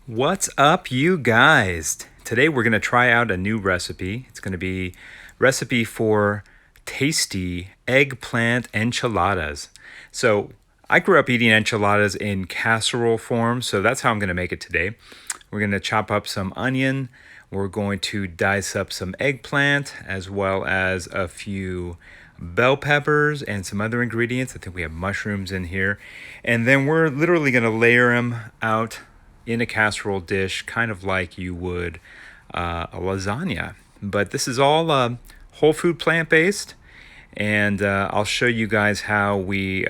What's up, you guys? Today we're going to try out a new recipe. It's going to be recipe for tasty eggplant enchiladas. So I grew up eating enchiladas in casserole form, so that's how I'm going to make it today. We're going to chop up some onion. We're going to dice up some eggplant as well as a few bell peppers and some other ingredients. I think we have mushrooms in here. And then we're literally going to layer them out in a casserole dish, kind of like you would a lasagna. But this is all whole food plant based, and I'll show you guys how we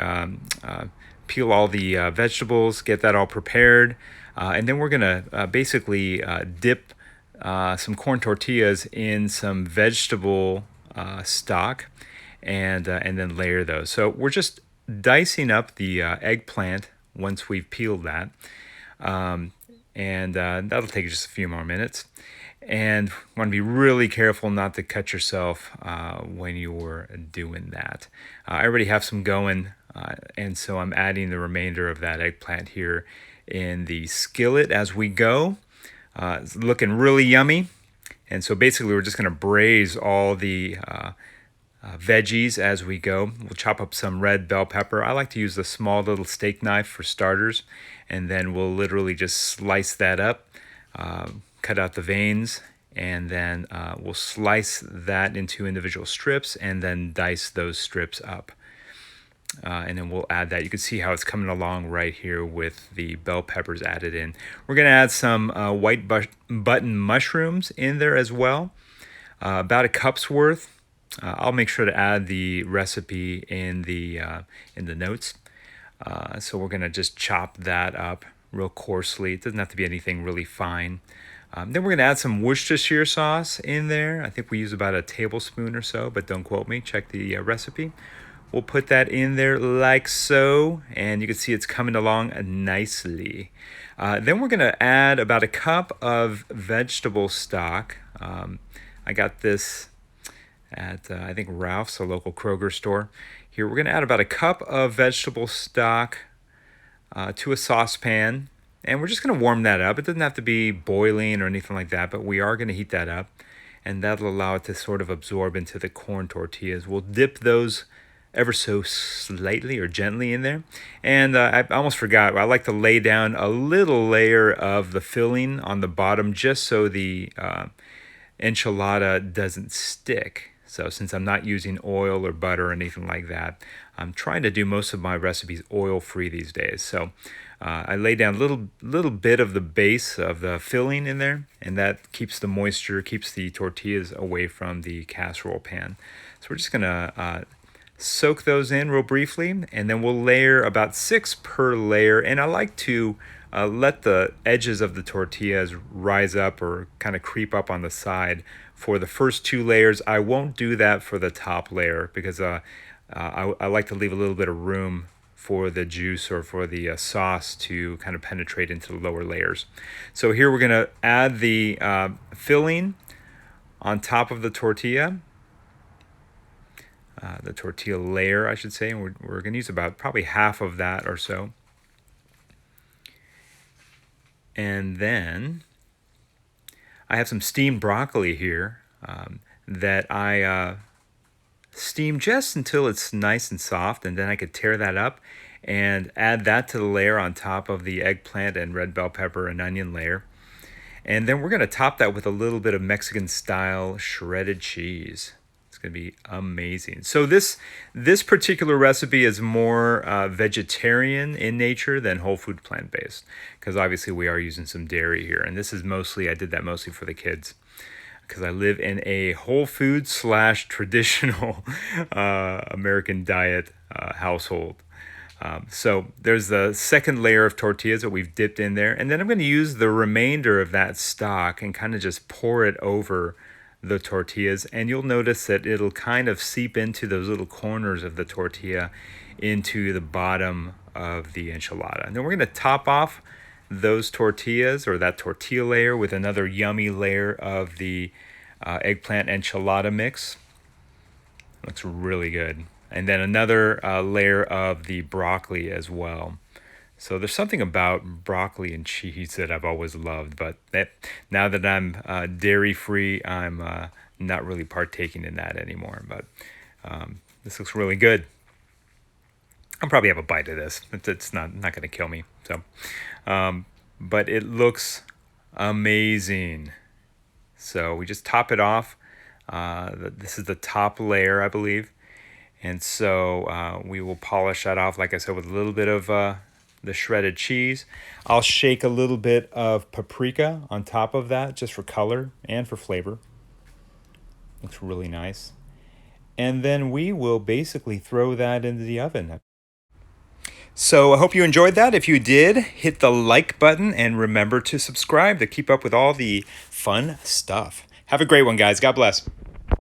peel all the vegetables, get that all prepared, and then we're gonna basically dip some corn tortillas in some vegetable stock, and then layer those. So we're just dicing up the eggplant once we've peeled that. And that'll take just a few more minutes. And want to be really careful not to cut yourself when you're doing that. I already have some going, and so I'm adding the remainder of that eggplant here in the skillet as we go. It's looking really yummy. And so basically we're just going to braise all the veggies as we go. We'll chop up some red bell pepper. I like to use the small little steak knife for starters, and then we'll literally just slice that up, cut out the veins, and then we'll slice that into individual strips and then dice those strips up. And then we'll add that. You can see how it's coming along right here with the bell peppers added in. We're going to add some white button mushrooms in there as well, about a cup's worth. I'll make sure to add the recipe in the notes. So we're gonna just chop that up real coarsely. It doesn't have to be anything really fine. Then we're gonna add some Worcestershire sauce in there. I think we use about a tablespoon or so, but don't quote me. Check the recipe. We'll put that in there like so, and you can see it's coming along nicely. Then we're gonna add about a cup of vegetable stock. I got this at I think Ralph's, a local Kroger store. Here we're going to add about a cup of vegetable stock to a saucepan, and we're just going to warm that up. It doesn't have to be boiling or anything like that, but we are going to heat that up, and that'll allow it to sort of absorb into the corn tortillas. We'll dip those ever so slightly or gently in there. And I almost forgot, I like to lay down a little layer of the filling on the bottom just so the enchilada doesn't stick. So since I'm not using oil or butter or anything like that, I'm trying to do most of my recipes oil-free these days. So I lay down a little bit of the base of the filling in there, and that keeps the moisture, keeps the tortillas away from the casserole pan. So we're just gonna soak those in real briefly, and then we'll layer about 6 per layer. And I like to let the edges of the tortillas rise up or kind of creep up on the side for the first 2 layers. I won't do that for the top layer because I like to leave a little bit of room for the juice or for the sauce to kind of penetrate into the lower layers. So here we're going to add the filling on top of the tortilla layer, I should say. And we're going to use about probably half of that or so. And then I have some steamed broccoli here that I steam just until it's nice and soft, and then I could tear that up and add that to the layer on top of the eggplant and red bell pepper and onion layer. And then we're going to top that with a little bit of Mexican style shredded cheese. It's going to be amazing. So this particular recipe is more vegetarian in nature than whole food plant based, because obviously we are using some dairy here. And this is I did that mostly for the kids, because I live in a whole food / traditional American diet household. So there's the second layer of tortillas that we've dipped in there. And then I'm going to use the remainder of that stock and kind of just pour it over the tortillas, and you'll notice that it'll kind of seep into those little corners of the tortilla into the bottom of the enchilada. And then we're going to top off those tortillas, or that tortilla layer, with another yummy layer of the eggplant enchilada mix. Looks really good. And then another layer of the broccoli as well. So there's something about broccoli and cheese that I've always loved, but now that I'm dairy free, I'm not really partaking in that anymore. But this looks really good. I'll probably have a bite of this. It's not going to kill me. So, but it looks amazing. So we just top it off. This is the top layer, I believe. And so we will polish that off, like I said, with a little bit of the shredded cheese. I'll shake a little bit of paprika on top of that just for color and for flavor. Looks really nice. And then we will basically throw that into the oven. So I hope you enjoyed that. If you did, hit the like button and remember to subscribe to keep up with all the fun stuff. Have a great one, guys. God bless.